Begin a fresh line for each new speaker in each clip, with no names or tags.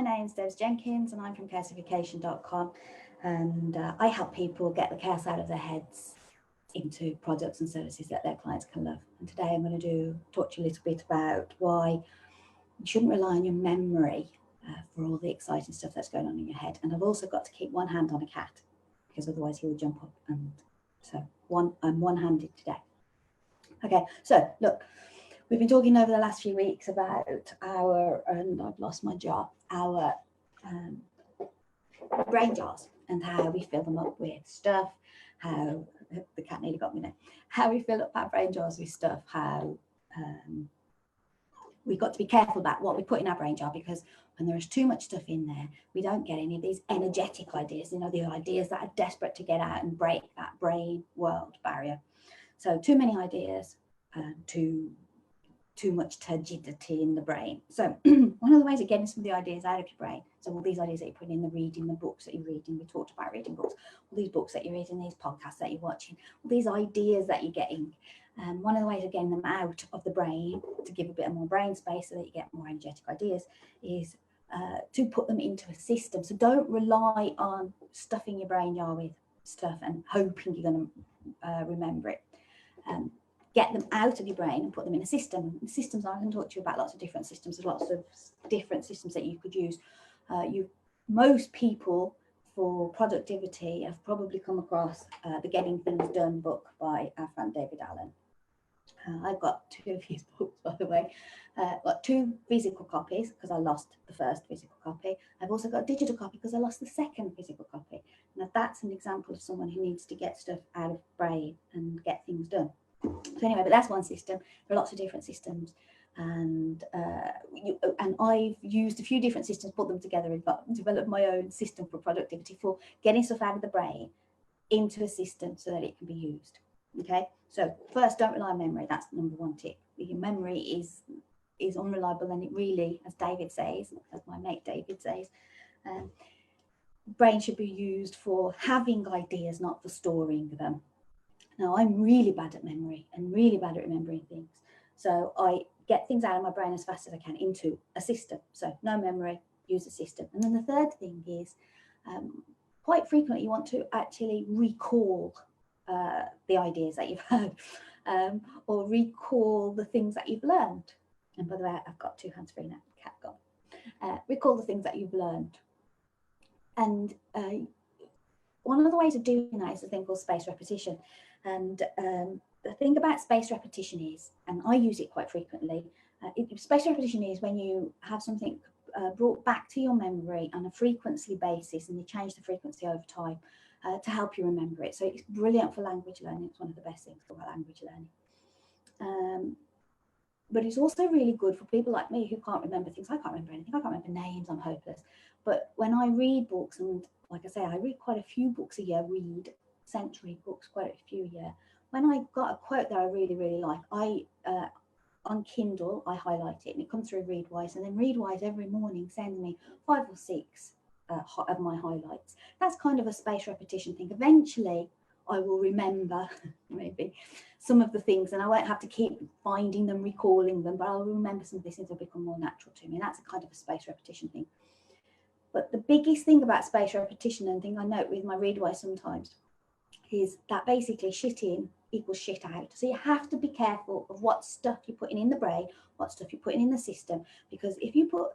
My name's Des Jenkins and I'm from carecertification.com, and I help people get the chaos out of their heads into products and services that their clients can love. And today I'm going to talk to you a little bit about why you shouldn't rely on your memory for all the exciting stuff that's going on in your head. And I've also got to keep one hand on a cat because otherwise he will jump up, and so I'm one-handed today. Okay, so look, we've been talking over the last few weeks about and I've lost my jar, our brain jars and how we fill them up with stuff, how the cat nearly got me there, how we fill up our brain jars with stuff, how we've got to be careful about what we put in our brain jar, because when there is too much stuff in there, we don't get any of these energetic ideas, the ideas that are desperate to get out and break that brain world barrier. So too many ideas, too much turgidity in the brain. So one of the ways of getting some of the ideas out of your brain, so all these ideas that you put in the reading, the books that you're reading, we talked about reading books, all these books that you're reading, these podcasts that you're watching, all these ideas that you're getting, one of the ways of getting them out of the brain to give a bit more brain space so that you get more energetic ideas is to put them into a system. So don't rely on stuffing your brain jar with stuff and hoping you're going to remember it. Get them out of your brain and put them in a system. And systems, I can talk to you about lots of different systems. There's lots of different systems that you could use. Most people for productivity have probably come across the Getting Things Done book by our friend David Allen. I've got two of his books, by the way. I've got two physical copies because I lost the first physical copy. I've also got a digital copy because I lost the second physical copy. Now that's an example of someone who needs to get stuff out of the brain and get things done. So anyway, but that's one system. There are lots of different systems, and I've used a few different systems, put them together, and developed my own system for productivity, for getting stuff out of the brain into a system so that it can be used. Okay, so first, don't rely on memory. That's the number one tip. Your memory is unreliable, and it really, as David says, as my mate David says, brain should be used for having ideas, not for storing them. Now, I'm really bad at memory and really bad at remembering things. So I get things out of my brain as fast as I can into a system. So no memory, use a system. And then the third thing is quite frequently you want to actually recall the ideas that you've had or recall the things that you've learned. And by the way, I've got two hands free now, cat gone. Recall the things that you've learned. And one of the ways of doing that is a thing called space repetition. And the thing about space repetition is, and I use it quite frequently, space repetition is when you have something brought back to your memory on a frequency basis, and you change the frequency over time to help you remember it. So it's brilliant for language learning. It's one of the best things for language learning. But it's also really good for people like me who can't remember things. I can't remember anything. I can't remember names. I'm hopeless. But when I read books, and like I say, I read quite a few books a year, read century books, quite a few a year. When I got a quote that I really, really like, on Kindle, I highlight it and it comes through Readwise, and then Readwise every morning sends me 5 or 6 of my highlights. That's kind of a space repetition thing. Eventually, I will remember maybe some of the things, and I won't have to keep finding them, recalling them, but I'll remember some of these things will become more natural to me. And that's a kind of a space repetition thing. But the biggest thing about space repetition, and thing I note with my Readwise sometimes, is that basically shit in equals shit out. So you have to be careful of what stuff you're putting in the brain, what stuff you're putting in the system, because if you put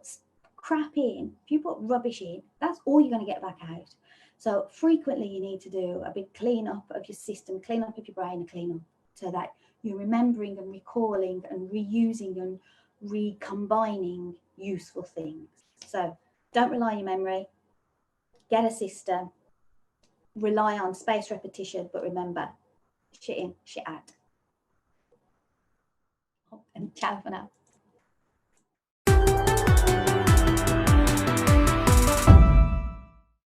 crap in, if you put rubbish in, that's all you're going to get back out. So frequently you need to do a big clean up of your system, clean up of your brain, and clean up so that you're remembering and recalling and reusing and recombining useful things. So don't rely on your memory, get a system, rely on space repetition, but remember, shit in, shit out. And ciao for now.